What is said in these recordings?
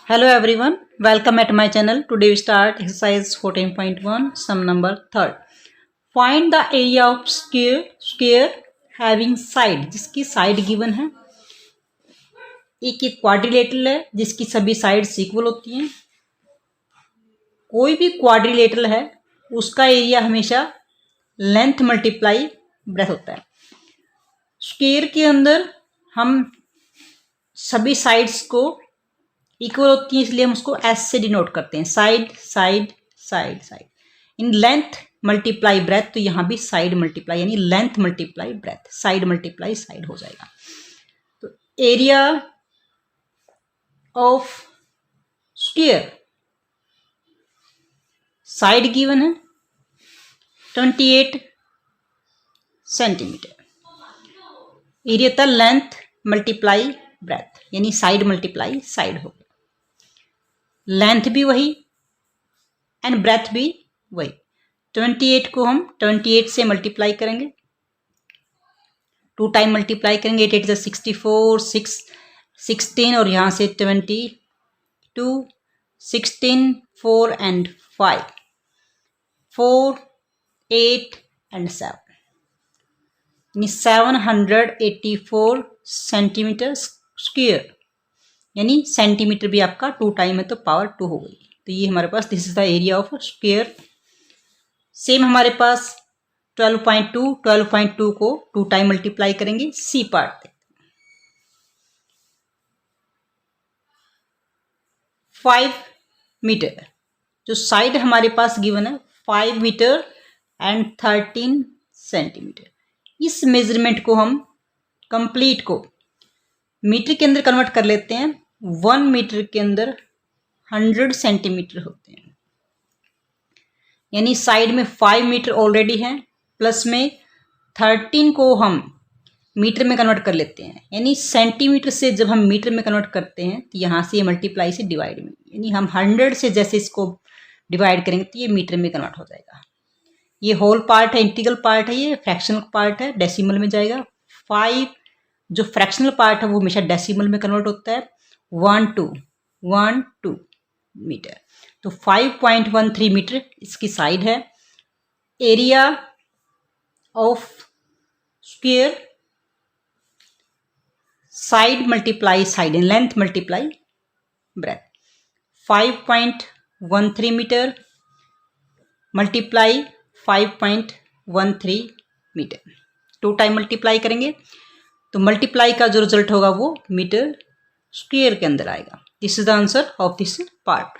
Hello everyone, welcome at my channel. Today we start exercise 14.1, sum number 3rd. Find the area of square having side, जिसकी side given है. एक quadrilateral है जिसकी सभी sides equal होती हैं. कोई भी क्वाड्रिलेटरल है उसका एरिया हमेशा लेंथ मल्टीप्लाई ब्रेथ होता है. स्क्वायर के अंदर हम सभी साइड्स को इक्वल होती है, इसलिए हम उसको एस से डिनोट करते हैं. Side side side side. In length multiply breath, तो यहाँ भी साइड मल्टीप्लाई यानी length multiply breath, side multiply side हो जाएगा. तो area of square, side given है 28 सेंटीमीटर. एरिया था लेंथ मल्टीप्लाई ब्रेथ यानी साइड मल्टीप्लाई साइड हो गया. लेंथ भी वही एंड ब्रेथ भी वही. 28 को हम 28 से मल्टीप्लाई करेंगे, 2 टाइम मल्टीप्लाई करेंगे. 8 8 64, 6 16 और यहाँ से 22, 16 4 एंड 5, 4 8 एंड 7 यानी 784 सेंटीमीटर स्क्वायर. यानी सेंटीमीटर भी आपका 2 टाइम है तो पावर 2 हो गई. तो ये हमारे पास this is the area of square. Same हमारे पास 12.2 को 2 टाइम मल्टीप्लाई करेंगे. सी पार्ट 5 मीटर, जो साइड हमारे पास गिवन है 5 मीटर एंड 13 सेंटीमीटर. इस मेजरमेंट को हम कंप्लीट को मीटर के अंदर कन्वर्ट कर लेते हैं. 1 मीटर के अंदर 100 सेंटीमीटर होते हैं. यानी साइड में 5 मीटर ऑलरेडी है, प्लस में 13 को हम मीटर में कन्वर्ट कर लेते हैं. यानी सेंटीमीटर से जब हम मीटर में कन्वर्ट करते हैं तो यहाँ से ये मल्टीप्लाई से डिवाइड में, यानी हम 100 से जैसे इसको डिवाइड करेंगे तो ये मीटर में कन्वर्ट हो जाएगा. ये होल पार्ट है, इंटीग्रल पार्ट है, ये फ्रैक्शनल पार्ट है, डेसिमल में जाएगा. 5 जो फ्रैक्शनल पार्ट है वो हमेशा डेसिमल में कन्वर्ट होता है. 1 2 मीटर, तो 5.13 मीटर इसकी साइड है. Area of square, side multiply side and length multiply breadth. 5.13 metre multiply 5.13 metre, 2 time multiply करेंगे तो मल्टीप्लाई का जो रिजल्ट होगा वो मीटर स्क्वायर के अंदर आएगा. This is the answer of this part.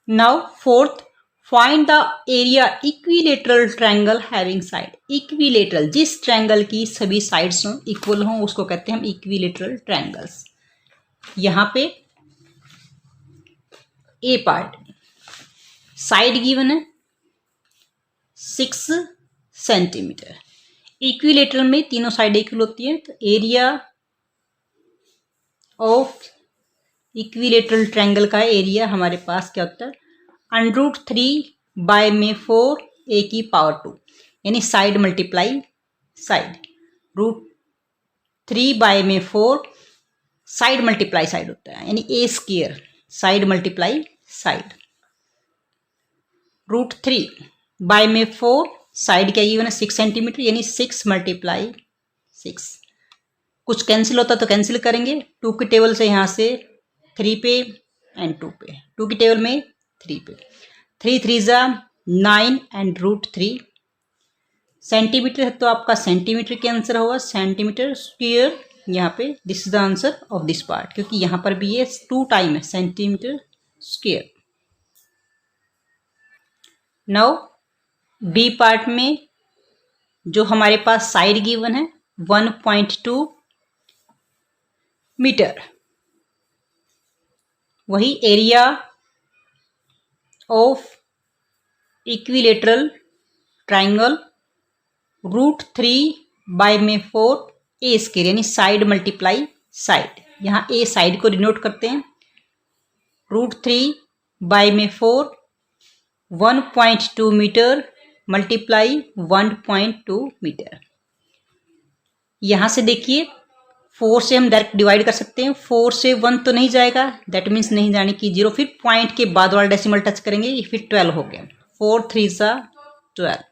Now fourth, find the area equilateral triangle having side. Equilateral, जिस ट्रायंगल की सभी साइड्स हों इक्वल हों उसको कहते हैं हम इक्विलेटरल ट्रायंगल्स. यहाँ पे ए पार्ट साइड गिवन है 6 सेंटीमीटर. इक्विलेटरल में तीनों साइड इक्वल होती है, तो एरिया ऑफ इक्विलेटरल ट्रायंगल का एरिया हमारे पास क्या होता है, √3/4 a की पावर 2 यानी side multiply side. √3/4 side multiply side होता है यानी a square, side multiply side. √3/4 side क्या गिवन है 6 सेंटीमीटर यानी 6 × 6. कुछ कैंसिल होता तो कैंसिल करेंगे. 2 की टेबल से यहाँ से 3 पे एंड 2 पे, 2 की टेबल में 3 पे, 3 3 9 एंड √3 सेंटीमीटर है तो आपका सेंटीमीटर के आंसर होगा सेंटीमीटर स्क्वायर. यहाँ पे this is the answer of this part, क्योंकि यहाँ पर भी ये 2 टाइम है centimetre square. Now b part में जो हमारे पास साइड गिवन है 1.2 मीटर, वही area of equilateral triangle √3/4 a square यानी साइड मल्टीप्लाई साइड. यहाँ a साइड को डिनोट करते हैं. √3/4 1.2 मीटर मल्टीप्लाई 1.2 मीटर. यहाँ से देखिए 4 से हम डायरेक्ट डिवाइड कर सकते हैं, 4 से 1 तो नहीं जाएगा, दैट मीन्स नहीं जाने की 0, फिर पॉइंट के बाद वाला डेसिमल टच करेंगे, फिर 12 हो गया, 4 3 12।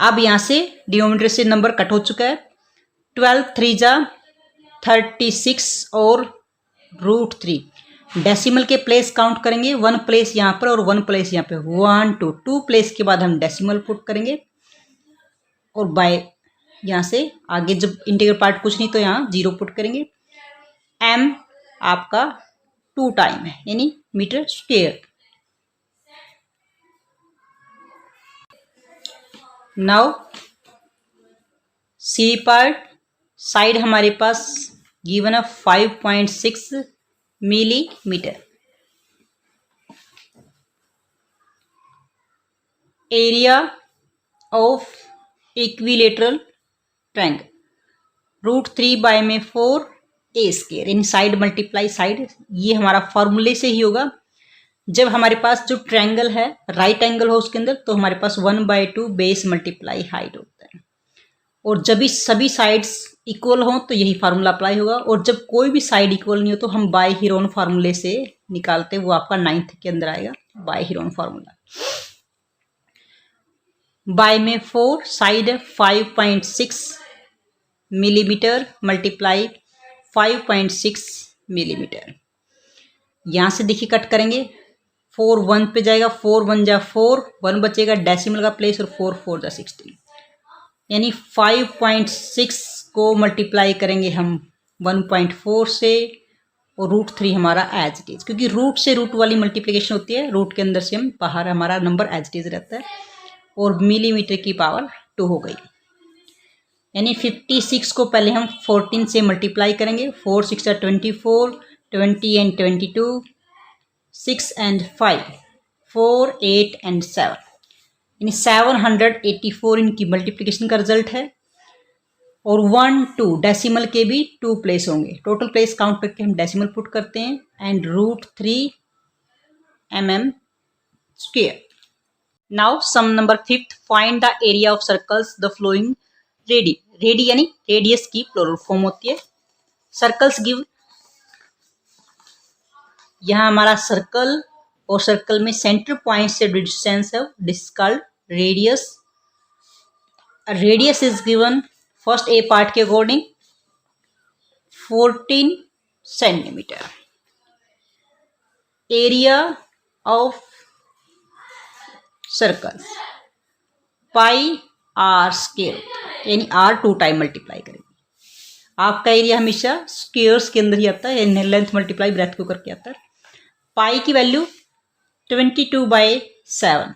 अब यहाँ से डिनोमिनेटर से नंबर कट हो चुका है, 12 3 36 और √3। डेसिमल के प्लेस काउंट करेंगे, 1 प्लेस यहाँ पर और 1 प्लेस यहाँ पे, 1 2 प्लेस के बाद हम डेसिमल पुट करेंगे और बाय यहाँ से आगे जब इंटीग्रल पार्ट कुछ नहीं तो यहाँ 0 पुट करेंगे। m आपका 2 टाइम है यानी metre square. Now c part, side हमारे पास गिवन है 5.6 millimetre. Area of equilateral triangle, √3/4 a square, in side multiply side, ये हमारा फॉर्मूले से ही होगा। जब हमारे पास जो ट्रायंगल है राइट एंगल हो उसके अंदर तो हमारे पास 1/2 बेस मल्टीप्लाई हाइट होता है, और जब भी सभी साइड्स इक्वल हो तो यही फार्मूला अप्लाई होगा, और जब कोई भी साइड इक्वल नहीं हो तो हम बाय हीरोन फार्मूले से निकालते हैं, वो आपका 9th के अंदर आएगा बाय हीरोन फार्मूला। बाय में 4, साइड 5.6 मिलीमीटर मल्टीप्लाई 5.6 मिलीमीटर। यहाँ से देखिए कट करेंगे, 4 1 पे जाएगा, 4 1 जा 4, 1 बचेगा डेसिमल का प्लेस, और 4 4 जा 16, यानी 5.6 को मल्टीप्लाई करेंगे हम 1.4 से, और √3 हमारा एज इट इज, क्योंकि रूट से रूट वाली मल्टीप्लिकेशन होती है, रूट के अंदर से हम बाहर हमारा नंबर एज इट इज रहता है, और मिलीमीटर की पावर 2 हो गई, यानी 56 को पहले हम 14 से मल्टीप्लाई करेंगे, 4 6 24, 20 and 22, 6 and 5, 4 8 and 7, यानी 784 इनकी मल्टीप्लिकेशन का रिजल्ट है, और 1 2 डेसिमल के भी 2 प्लेस होंगे, टोटल प्लेस काउंट करके हम डेसिमल पुट करते हैं, and √3 mm square. Now sum number 5th, find the area of circles the following radii. Radii यानी रेडियस की प्लूरल फॉर्म होती है। सर्कल्स गिव, यहाँ हमारा सर्कल, और सर्कल में सेंटर पॉइंट से डिस्टेंस है, this called radius. Radius is given first A part के according 14 centimetre. Area of circle pi R square, यानी r 2 टाइम मल्टीप्लाई करेंगे। आपका एरिया हमेशा स्क्वायर्स के अंदर ही आता है, यानी लेंथ मल्टीप्लाई ब्रेथ को करके आता है। पाई की वैल्यू 22/7,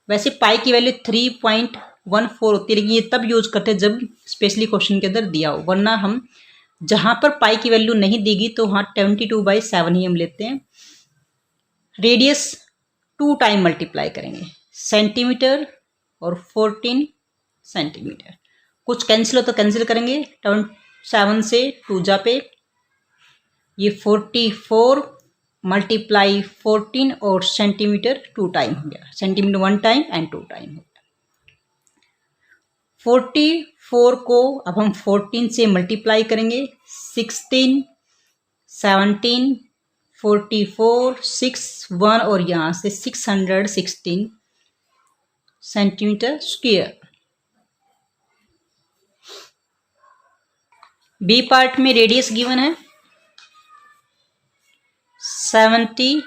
वैसे पाई की वैल्यू 3.14 होती है, लेकिन ये तब यूज करते हैं जब स्पेशली क्वेश्चन के अंदर दिया हो, वरना हम जहाँ पर पाई की वैल्यू नहीं देगी तो वहाँ 22/7 ही हम लेते हैं। रेडियस 2 टाइम मल्टीप्लाई करेंगे, सेंटीमीटर और 14 सेंटीमीटर। कुछ कैंसिल हो तो कैंसिल करेंगे, 7 से 2 जा पे, ये 44 मल्टीप्लाई 14 और सेंटीमीटर 2 टाइम हो गया, सेंटीमीटर 1 टाइम एंड 2 टाइम हो गया। 44 को अब हम 14 से मल्टीप्लाई करेंगे, 16 17 44 6 1 और यहाँ से 616 सेंटीमीटर स्क्वायर। बी पार्ट में रेडियस गिवन है 70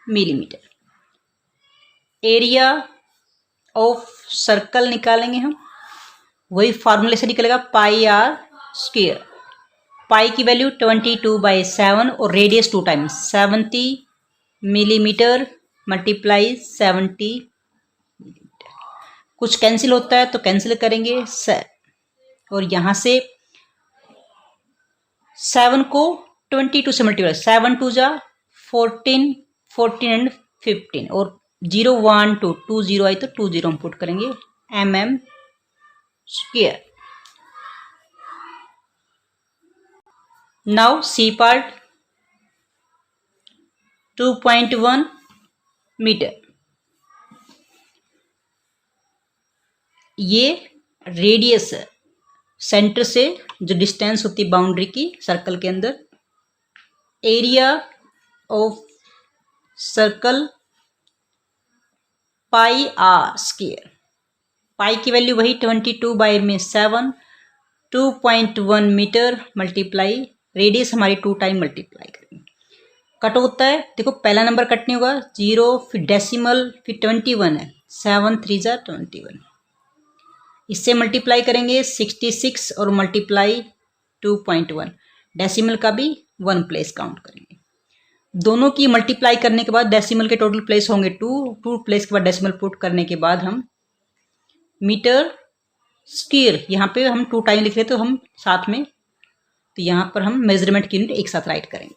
मिलीमीटर। एरिया ऑफ सर्कल निकालेंगे हम, वही फार्मूले से निकलेगा पाई आर स्क्वायर। पाई की वैल्यू 22/7 और radius 2 times 70 millimetre multiply 70 millimetre. कुछ कैंसिल होता है तो कैंसिल करेंगे, और यहाँ से 7 को 22 से मल्टीप्लाई, 7 2 जा 14 14 एंड 15, और 0 1 2 2 0 आई तो 2 0 हम पुट करेंगे, mm square. Now c part 2.1 metre. ये रेडियस है, सेंटर से जो डिस्टेंस होती है बाउंड्री की सर्कल के अंदर, area of circle pi R square, pi की वैल्यू वही 22/7 2.1 मीटर मल्टीप्लाई रेडियस हमारी 2 टाइम मल्टीप्लाई करेंगे। कट होता है, देखो पहला नंबर कट नहीं होगा, 0 फिर डेसिमल फिर 21 है, 7 3 जा 21, इससे मल्टीप्लाई करेंगे 66 और मल्टीप्लाई 2.1, डेसिमल का भी 1 प्लेस काउंट करेंगे। दोनों की मल्टीप्लाई करने के बाद डेसिमल के टोटल प्लेस होंगे 2 प्लेस के बाद डेसिमल पुट करने के बाद हम मीटर स्क्वायर, यहाँ पे हम 2 टाइम लिख रहे तो हम साथ में, तो यहाँ पर हम मेजरमेंट की यूनिट एक साथ राइट करेंगे।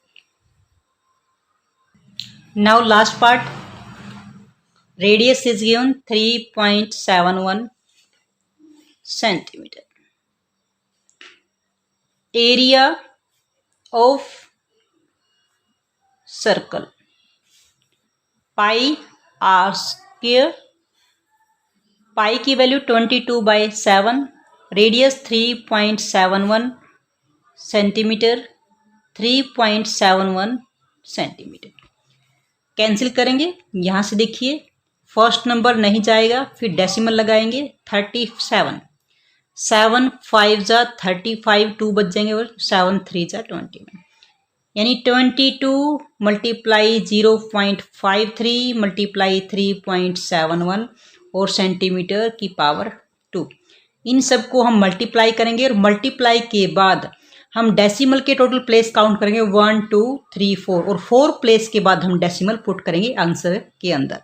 Now last part, radius is given 3.71 centimetre, area of circle pi R square, pi की value 22/7, radius 3.71 centimetre, 3.71 centimetre. Cancel करेंगे, यहाँ से देखिए फर्स्ट नंबर नहीं जाएगा, फिर डेसिमल लगाएंगे 37, 7 5 जा 35, 2 बच जाएंगे और 7 3 जा 21, यानी 22 मल्टीप्लाई 0.53 मल्टीप्लाई 3.71 और सेंटीमीटर की पावर 2। इन सब को हम मल्टीप्लाई करेंगे और मल्टीप्लाई के बाद हम डेसिमल के टोटल प्लेस काउंट करेंगे 1 2 3 4 और 4 प्लेस के बाद हम डेसिमल पुट करेंगे आंसर के अंदर।